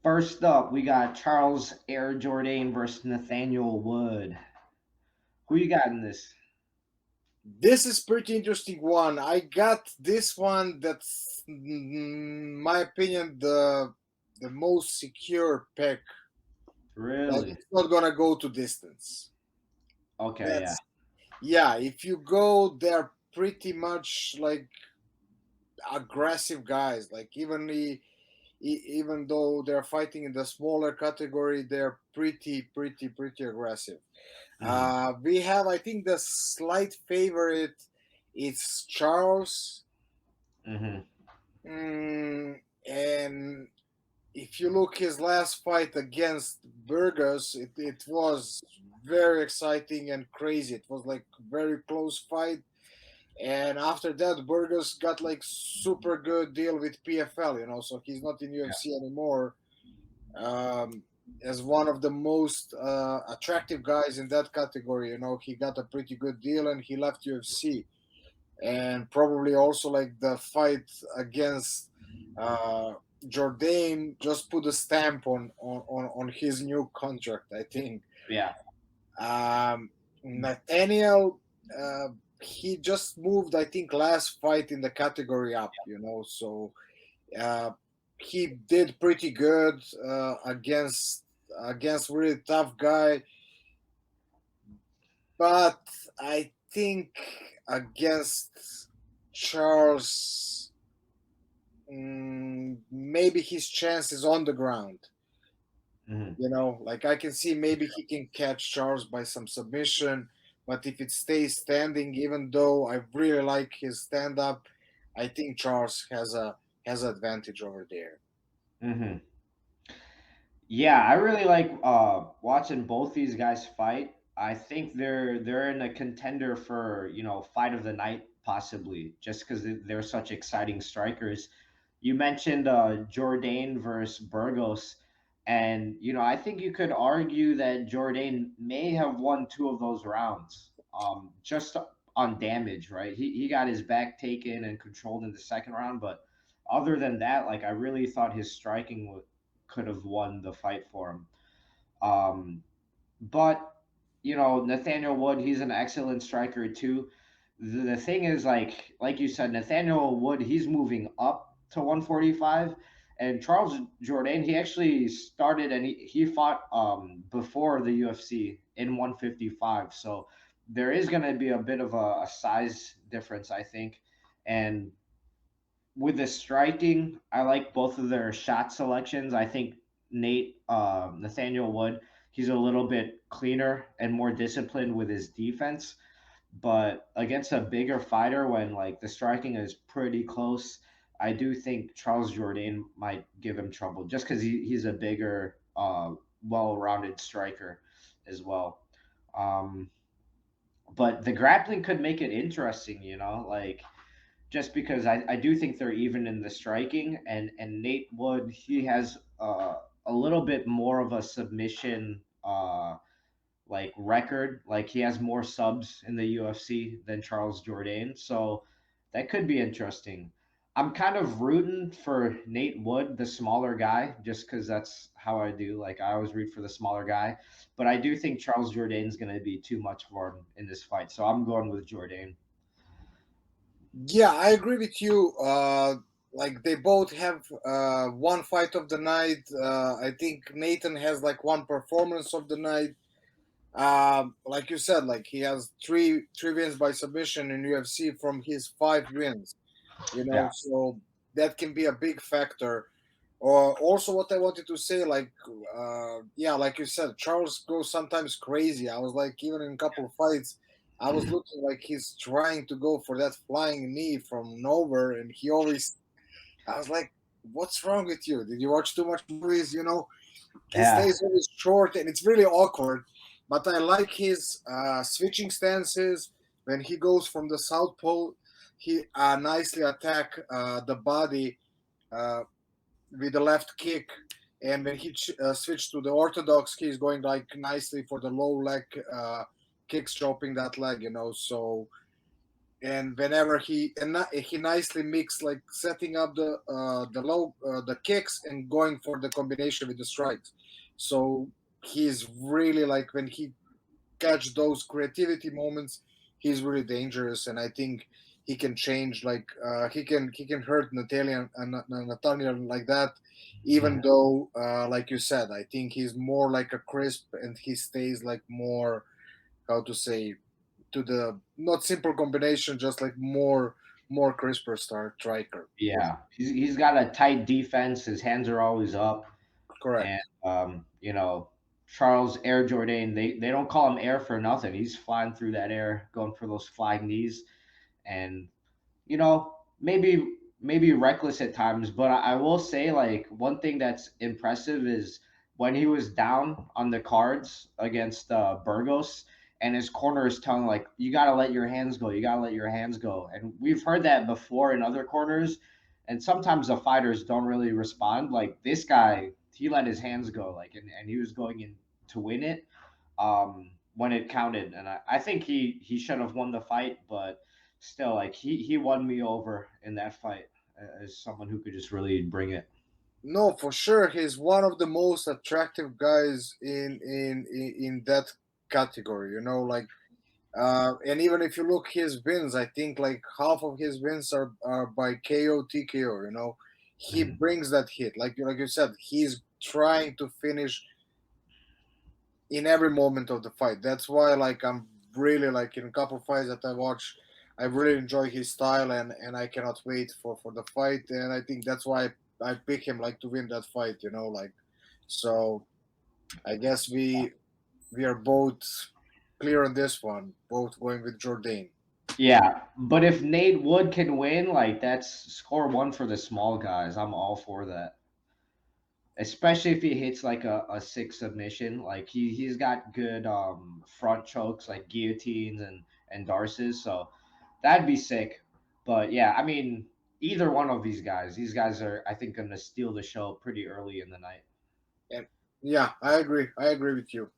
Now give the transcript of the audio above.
First up, we got Charles Air Jourdain versus Nathaniel Wood. Who you got in this? This is pretty interesting one. I got this one that's, my opinion, the most secure pick. Like Really? it's not gonna go to distance. Okay, yeah. That's yeah. If you go, they're pretty much like aggressive guys. Like even though they're fighting in the smaller category, they're pretty aggressive. Hmm. We have, I think, the slight favorite. It's Charles. Hmm. And if you look his last fight against Burgos, it was very exciting and crazy. It was like very close fight. And after that, Burgos got like super good deal with PFL, so he's not in UFC anymore. Um, as one of the most attractive guys in that category, he got a pretty good deal and he left UFC. And probably also like the fight against uh, Jourdain just put a stamp on his new contract, I think. Yeah. Nathaniel, uh, he just moved, I think, last fight in the category up, so uh, he did pretty good against really tough guy, but I think against Charles, maybe his chance is on the ground. Hmm. Like I can see maybe he can catch Charles by some submission, but if it stays standing, even though I really like his stand up, I think Charles has advantage over there. Hmm. Yeah, I really like watching both these guys fight. I think they're in a contender for, fight of the night possibly, just because they're such exciting strikers. You mentioned Jourdain versus Burgos, and I think you could argue that Jourdain may have won two of those rounds, just on damage, right? He got his back taken and controlled in the second round, but other than that, like I really thought his striking could have won the fight for him. Um, but Nathaniel Wood, he's an excellent striker too. The thing is, like you said, Nathaniel Wood, he's moving up to 145, and Charles Jourdain, he actually started and he fought before the UFC in 155. So there is going to be a bit of a size difference, I think, and with the striking, I like both of their shot selections. I think Nathaniel Wood, he's a little bit cleaner and more disciplined with his defense. But against a bigger fighter, when like the striking is pretty close, I do think Charles Jourdain might give him trouble just because he's a bigger, well-rounded striker as well. Um, but the grappling could make it interesting, like just because I do think they're even in the striking, and Nate Wood, he has a little bit more of a submission like record, like he has more subs in the UFC than Charles Jourdain, so that could be interesting. I'm kind of rooting for Nate Wood, the smaller guy, just because that's how I do. Like I always root for the smaller guy, but I do think Charles Jourdain's going to be too much for him in this fight, so I'm going with Jourdain. Yeah, I agree with you. Like they both have one fight of the night. I think Nathan has like one performance of the night. Like you said, like he has three wins by submission in UFC from his five wins. Yeah. So that can be a big factor. Or also, what I wanted to say, like, yeah, like you said, Charles goes sometimes crazy. I was like, even in a couple of fights, I was looking like he's trying to go for that flying knee from nowhere, and he always, I was like, what's wrong with you? Did you watch too much movies? He Yeah. stays always short, and it's really awkward. But I like his switching stances when he goes from the southpaw. He nicely attack the body. Uh, with the left kick, and when he switched to the orthodox, he's going like nicely for the low leg kicks, chopping that leg. So and whenever he nicely mixed like setting up the kicks and going for the combination with the strikes. So he's really like when he catch those creativity moments, he's really dangerous, and I think he can change. Like he can hurt Nathaniel like that. Even Mhm. though, like you said, I think he's more like a crisp, and he stays like more, how to say, to the not simple combination, just like more crisper striker. For Yeah, he's got a tight defense. His hands are always up, and correct. Charles Air Jourdain. They don't call him Air for nothing. He's flying through that air, going for those flying knees, and maybe reckless at times, but I will say like one thing that's impressive is when he was down on the cards against Burgos, and his corner is telling like you got to let your hands go, you got to let your hands go, and we've heard that before in other corners, and sometimes the fighters don't really respond. Like this guy, he let his hands go, like, and he was going in to win it when it counted, and I think he should have won the fight, but still, like he won me over in that fight as someone who could just really bring it. No, for sure, he's one of the most attractive guys in that category. Like, and even if you look his wins, I think like half of his wins are by KO TKO. He Mhm. brings that hit, like you said, he's trying to finish in every moment of the fight. That's why, like, I'm really like in a couple fights that I watch, I really enjoy his style, and I cannot wait for the fight. And I think that's why I pick him like to win that fight. Like, so I guess we are both clear on this one, both going with Jourdain. Yeah, but if Nate Wood can win, like that's score one for the small guys. I'm all for that. Especially if he hits like a six submission. Like he's got good front chokes like guillotines and darces, so that'd be sick. But yeah, I mean either one of these guys are I think gonna steal the show pretty early in the night. And yeah, I agree. I agree with you.